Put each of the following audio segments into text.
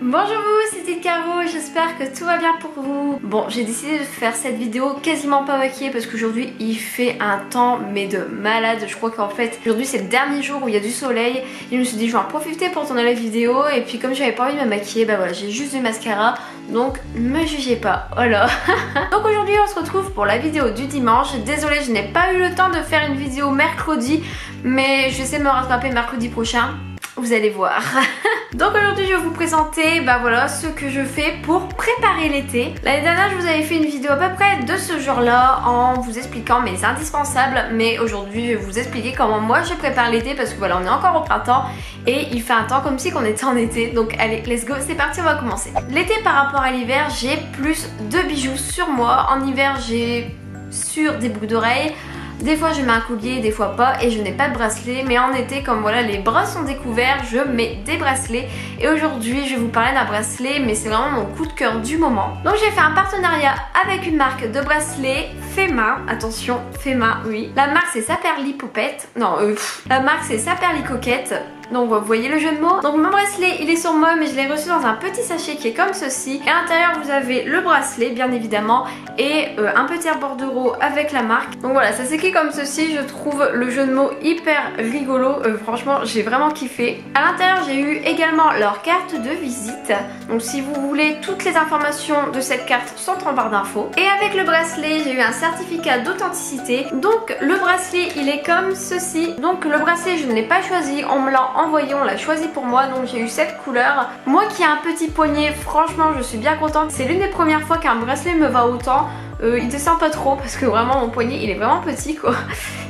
Bonjour vous, c'est Caro, j'espère que tout va bien pour vous. Bon, j'ai décidé de faire cette vidéo quasiment pas maquillée parce qu'aujourd'hui il fait un temps mais de malade. Je crois qu'en fait aujourd'hui c'est le dernier jour où il y a du soleil et je me suis dit je vais en profiter pour tourner la vidéo. Et puis comme j'avais pas envie de me maquiller, bah voilà, j'ai juste du mascara, donc me jugez pas, voilà. Donc aujourd'hui on se retrouve pour la vidéo du dimanche. Désolée, je n'ai pas eu le temps de faire une vidéo mercredi, mais je vais essayer de me rattraper mercredi prochain. Vous allez voir. Donc aujourd'hui je vais vous présenter voilà, ce que je fais pour préparer l'été. L'année dernière je vous avais fait une vidéo à peu près de ce genre là en vous expliquant mes indispensables. Mais aujourd'hui je vais vous expliquer comment moi je prépare l'été, parce que voilà, on est encore au printemps et il fait un temps comme si on était en été. Donc allez, let's go, c'est parti, on va commencer. L'été par rapport à l'hiver, j'ai plus de bijoux sur moi. En hiver j'ai sur des boucles d'oreilles. Des fois je mets un collier, des fois pas, et je n'ai pas de bracelet. Mais en été, comme voilà les bras sont découverts, je mets des bracelets. Et aujourd'hui je vais vous parler d'un bracelet, mais c'est vraiment mon coup de cœur du moment. Donc j'ai fait un partenariat avec une marque de bracelet fait main. Attention, fait main, oui. La marque c'est Saperli Poupette. Non, la marque c'est Saperli Coquette. Donc vous voyez le jeu de mots. Donc mon bracelet il est sur moi, mais je l'ai reçu dans un petit sachet qui est comme ceci. Et à l'intérieur vous avez le bracelet bien évidemment et un petit bordereau avec la marque. Donc voilà, ça s'écrit comme ceci. Je trouve le jeu de mots hyper rigolo. Franchement j'ai vraiment kiffé. À l'intérieur j'ai eu également leur carte de visite. Donc si vous voulez toutes les informations de cette carte sont en barre d'infos. Et avec le bracelet j'ai eu un certificat d'authenticité. Donc le bracelet il est comme ceci. Donc le bracelet je ne l'ai pas choisi, on me l'a envoyé, on l'a choisi pour moi, donc j'ai eu cette couleur. Moi qui ai un petit poignet, franchement je suis bien contente. C'est l'une des premières fois qu'un bracelet me va autant. Il descend pas trop parce que vraiment mon poignet il est vraiment petit quoi.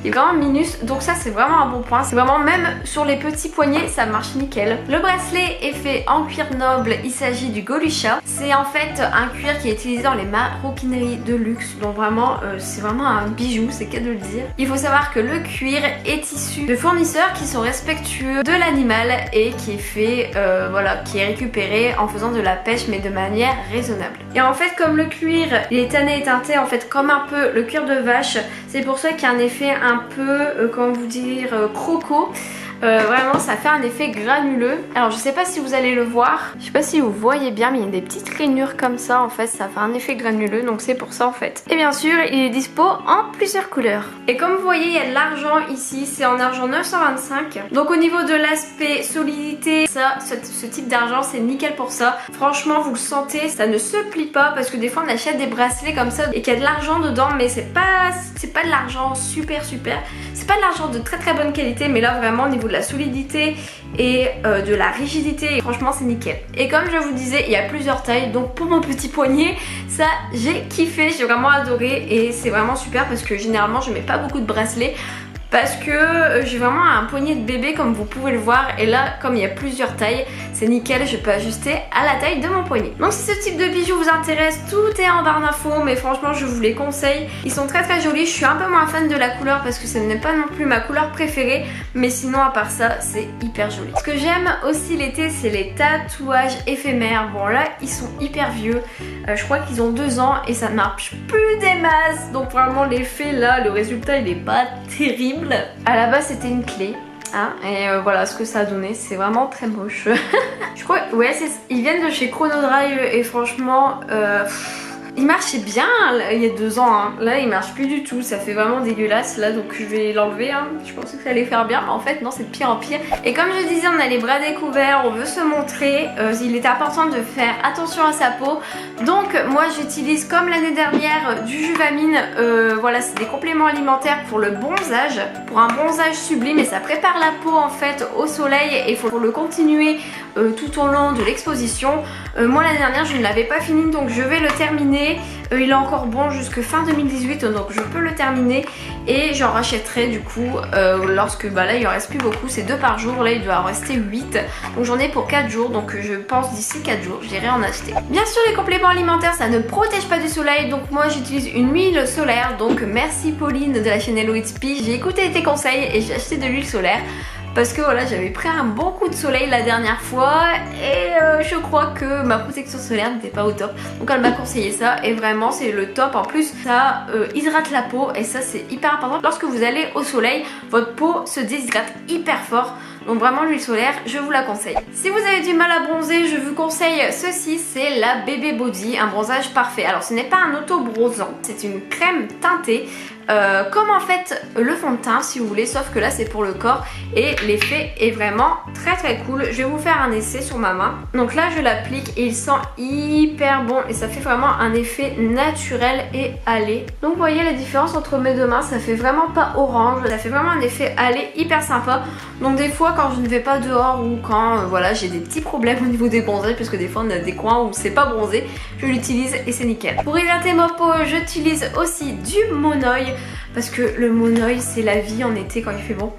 Il est vraiment minus, donc ça c'est vraiment un bon point. C'est vraiment, même sur les petits poignets ça marche nickel. Le bracelet est fait en cuir noble, il s'agit du Golucha. C'est en fait un cuir qui est utilisé dans les maroquineries de luxe. Donc vraiment c'est vraiment un bijou, c'est qu'à de le dire. Il faut savoir que le cuir est issu de fournisseurs qui sont respectueux de l'animal et qui est fait, voilà, qui est récupéré en faisant de la pêche mais de manière raisonnable. Et en fait comme le cuir il est tanné et teinté en fait comme un peu le cuir de vache, c'est pour ça qu'il y a un effet un peu, comment vous dire, croco. Vraiment ça fait un effet granuleux. Alors je sais pas si vous allez le voir, je sais pas si vous voyez bien, mais il y a des petites rainures comme ça en fait, ça fait un effet granuleux, donc c'est pour ça en fait. Et bien sûr il est dispo en plusieurs couleurs. Et comme vous voyez il y a de l'argent ici, c'est en argent 925. Donc au niveau de l'aspect solidité, ça, ce type d'argent c'est nickel pour ça. Franchement vous le sentez, ça ne se plie pas, parce que des fois on achète des bracelets comme ça et qu'il y a de l'argent dedans, mais c'est pas de l'argent super, c'est pas de l'argent de très bonne qualité, mais là vraiment au niveau de la solidité et de la rigidité, franchement c'est nickel. Et comme je vous disais, il y a plusieurs tailles, donc pour mon petit poignet, ça j'ai kiffé, j'ai vraiment adoré et c'est vraiment super parce que généralement je mets pas beaucoup de bracelets. Parce que j'ai vraiment un poignet de bébé comme vous pouvez le voir, et là comme il y a plusieurs tailles, c'est nickel, je peux ajuster à la taille de mon poignet. Donc si ce type de bijoux vous intéresse, tout est en barre d'infos, mais franchement je vous les conseille. Ils sont très jolis, je suis un peu moins fan de la couleur parce que ce n'est pas non plus ma couleur préférée, mais sinon à part ça c'est hyper joli. Ce que j'aime aussi l'été c'est les tatouages éphémères. Bon là ils sont hyper vieux, je crois qu'ils ont 2 ans et ça ne marche plus des masses, donc vraiment l'effet là, le résultat il est pas terrible. À la base c'était une clé hein, et voilà ce que ça a donné, c'est vraiment très moche. Je crois, ouais, ils viennent de chez Chronodrive et franchement il marchait bien là, il y a 2 ans hein. Là il marche plus du tout, ça fait vraiment dégueulasse là, donc je vais l'enlever hein. Je pensais que ça allait faire bien mais en fait non, c'est de pire en pire. Et comme je disais, on a les bras découverts, on veut se montrer, il est important de faire attention à sa peau. Donc moi j'utilise comme l'année dernière du Juvamine, voilà, c'est des compléments alimentaires pour le bronzage, pour un bronzage sublime, et ça prépare la peau en fait au soleil et il faut le continuer tout au long de l'exposition. Moi l'année dernière je ne l'avais pas fini, donc je vais le terminer. Il est encore bon jusque fin 2018, donc je peux le terminer et j'en rachèterai du coup lorsque là il en reste plus beaucoup, c'est 2 par jour, là il doit en rester 8, donc j'en ai pour 4 jours, donc je pense d'ici 4 jours j'irai en acheter. Bien sûr les compléments alimentaires ça ne protège pas du soleil, donc moi j'utilise une huile solaire, donc merci Pauline de la chaîne Hello It's Pea, j'ai écouté tes conseils et j'ai acheté de l'huile solaire. Parce que voilà, j'avais pris un bon coup de soleil la dernière fois et je crois que ma protection solaire n'était pas au top. Donc elle m'a conseillé ça et vraiment c'est le top. En plus ça hydrate la peau et ça c'est hyper important. Lorsque vous allez au soleil, votre peau se déshydrate hyper fort. Donc vraiment l'huile solaire, je vous la conseille. Si vous avez du mal à bronzer, je vous conseille ceci, c'est la Bébé Body, un bronzage parfait. Alors ce n'est pas un auto-bronzant, c'est une crème teintée. Comme en fait le fond de teint si vous voulez, sauf que là c'est pour le corps et l'effet est vraiment très cool. Je vais vous faire un essai sur ma main. Donc là je l'applique et il sent hyper bon et ça fait vraiment un effet naturel et allé. Donc vous voyez la différence entre mes deux mains, ça fait vraiment pas orange, ça fait vraiment un effet allé hyper sympa. Donc des fois quand je ne vais pas dehors ou quand voilà j'ai des petits problèmes au niveau des bronzages, parce que des fois on a des coins où c'est pas bronzé, je l'utilise et c'est nickel. Pour hydrater ma peau, j'utilise aussi du Monoï, parce que le Monoï c'est la vie en été quand il fait bon.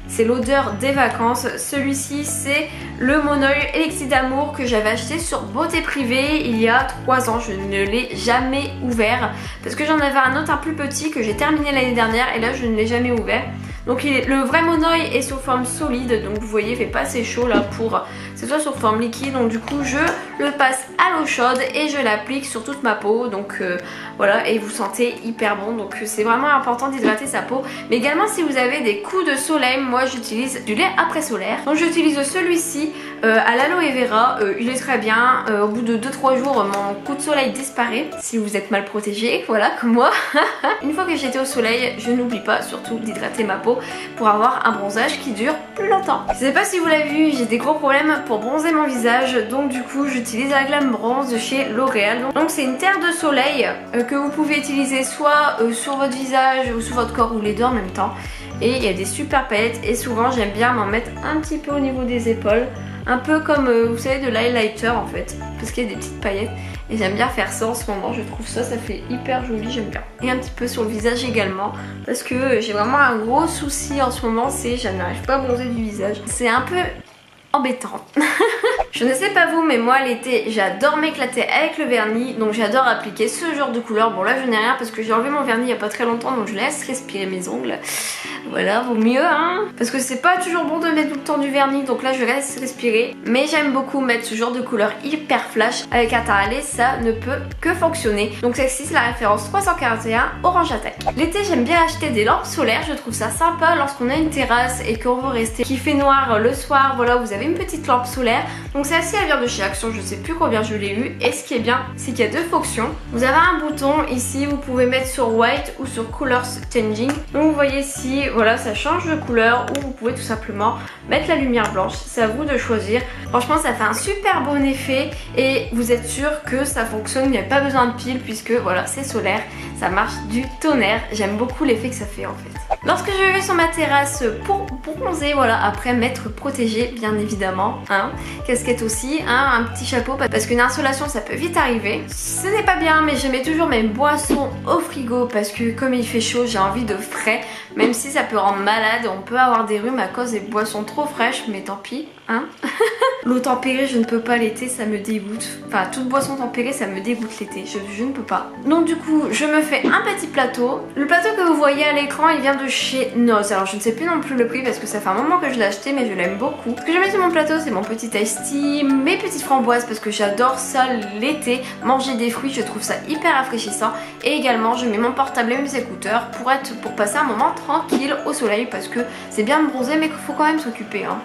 C'est l'odeur des vacances. Celui-ci c'est le Monoï Élixir d'amour que j'avais acheté sur Beauté Privée il y a 3 ans. Je ne l'ai jamais ouvert parce que j'en avais un autre un plus petit que j'ai terminé l'année dernière et là je ne l'ai jamais ouvert. Donc le vrai Monoï est sous forme solide, donc vous voyez il fait pas assez chaud là pour c'est soit sous forme liquide, donc du coup je le passe à l'eau chaude et je l'applique sur toute ma peau, donc voilà, et vous sentez hyper bon. Donc c'est vraiment important d'hydrater sa peau, mais également si vous avez des coups de soleil, moi j'utilise du lait après solaire. Donc j'utilise celui-ci à l'aloe vera, il est très bien. Au bout de 2-3 jours mon coup de soleil disparaît si vous êtes mal protégé, voilà comme moi. Une fois que j'étais au soleil, je n'oublie pas surtout d'hydrater ma peau pour avoir un bronzage qui dure plus longtemps. Je sais pas si vous l'avez vu, j'ai des gros problèmes pour bronzer mon visage, donc du coup j'utilise la Glam Bronze de chez L'Oréal. Donc c'est une terre de soleil que vous pouvez utiliser soit sur votre visage ou sur votre corps ou les deux en même temps. Et il y a des super paillettes et souvent j'aime bien m'en mettre un petit peu au niveau des épaules, un peu comme vous savez de l'highlighter en fait, parce qu'il y a des petites paillettes. Et j'aime bien faire ça en ce moment, je trouve ça fait hyper joli, j'aime bien. Et un petit peu sur le visage également, parce que j'ai vraiment un gros souci en ce moment, c'est je n'arrive pas à bronzer du visage. C'est un peu embêtant. Je ne sais pas vous, mais moi l'été j'adore m'éclater avec le vernis, donc j'adore appliquer ce genre de couleur. Bon là je n'ai rien parce que j'ai enlevé mon vernis il n'y a pas très longtemps, donc je laisse respirer mes ongles. Voilà, vaut mieux hein, parce que c'est pas toujours bon de mettre tout le temps du vernis, donc là je laisse respirer. Mais j'aime beaucoup mettre ce genre de couleur hyper flash avec un teint allé, ça ne peut que fonctionner. Donc celle-ci c'est la référence 341 Orange Attack. L'été j'aime bien acheter des lampes solaires, je trouve ça sympa lorsqu'on a une terrasse et qu'on veut rester, qu'il fait noir le soir, voilà, vous avez une petite lampe solaire. Donc celle-ci elle vient de chez Action, je sais plus combien je l'ai eu. Et ce qui est bien, c'est qu'il y a deux fonctions. Vous avez un bouton ici, vous pouvez mettre sur White ou sur Colors Changing. Donc vous voyez ici, voilà, ça change de couleur, ou vous pouvez tout simplement mettre la lumière blanche. C'est à vous de choisir. Franchement ça fait un super bon effet et vous êtes sûr que ça fonctionne, il n'y a pas besoin de pile puisque voilà c'est solaire, ça marche du tonnerre. J'aime beaucoup l'effet que ça fait en fait. Lorsque je vais sur ma terrasse pour bronzer, voilà, après m'être protégée bien évidemment, hein, casquette aussi, hein, un petit chapeau parce qu'une insolation ça peut vite arriver. Ce n'est pas bien, mais je mets toujours mes boissons au frigo parce que comme il fait chaud j'ai envie de frais, même si ça peut rendre malade, on peut avoir des rhumes à cause des boissons trop fraîches, mais tant pis hein. L'eau tempérée je ne peux pas l'été, ça me dégoûte. Enfin toute boisson tempérée ça me dégoûte l'été, je ne peux pas. Donc du coup je me fais un petit plateau. Le plateau que vous voyez à l'écran il vient de chez Noz. Alors je ne sais plus non plus le prix parce que ça fait un moment que je l'ai acheté, mais je l'aime beaucoup. Ce que je mets sur mon plateau c'est mon petit iced tea, mes petites framboises parce que j'adore ça l'été. Manger des fruits je trouve ça hyper rafraîchissant. Et également je mets mon portable et mes écouteurs pour passer un moment tranquille au soleil parce que c'est bien de bronzer mais qu'il faut quand même s'occuper hein.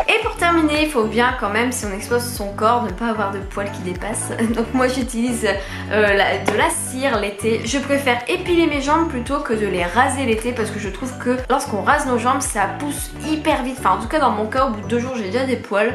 Et pour terminer il faut bien quand même, si on expose son corps, ne pas avoir de poils qui dépassent. Donc moi j'utilise de la cire l'été. Je préfère épiler mes jambes plutôt que de les raser l'été parce que je trouve que lorsqu'on rase nos jambes ça pousse hyper vite. Enfin en tout cas dans mon cas au bout de 2 jours j'ai déjà des poils.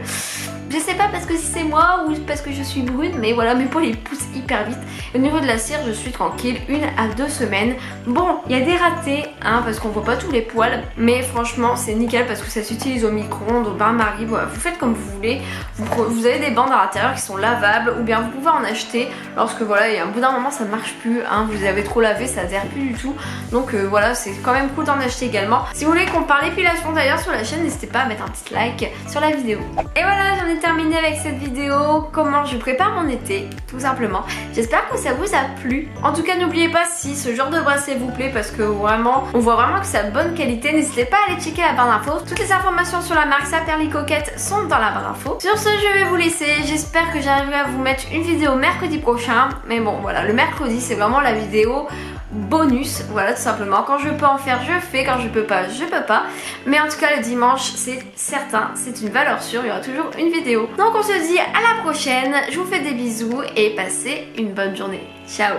Je sais pas parce que c'est moi ou parce que je suis brune, mais voilà mes poils ils poussent hyper vite. Et au niveau de la cire je suis tranquille 1 à 2 semaines. Bon il y a des ratés hein, parce qu'on voit pas tous les poils, mais franchement c'est nickel parce que ça s'utilise au micro-ondes, au bain-marie, voilà, vous faites comme vous voulez. Vous avez des bandes à l'intérieur qui sont lavables ou bien vous pouvez en acheter lorsque voilà et à un bout d'un moment ça ne marche plus hein, vous avez trop lavé, ça adhère plus du tout. Donc voilà c'est quand même cool d'en acheter également. Si vous voulez qu'on parle épilation d'ailleurs sur la chaîne, n'hésitez pas à mettre un petit like sur la vidéo. Et voilà j'en ai terminé avec cette vidéo, comment je prépare mon été tout simplement. J'espère que ça vous a plu. En tout cas n'oubliez pas si ce genre de bracelet vous plaît parce que vraiment on voit vraiment que c'est de bonne qualité. N'hésitez pas à aller checker la barre d'infos. Toutes les informations sur la marque Saperli Coquette sont dans la barre d'infos. Sur ce je vais vous laisser, j'espère que j'arriverai à vous mettre une vidéo mercredi prochain. Mais bon voilà le mercredi c'est vraiment la vidéo bonus, voilà tout simplement. Quand je peux en faire je fais, quand je peux pas je peux pas, mais en tout cas le dimanche c'est certain, c'est une valeur sûre, il y aura toujours une vidéo. Donc on se dit à la prochaine, je vous fais des bisous et passez une bonne journée, ciao.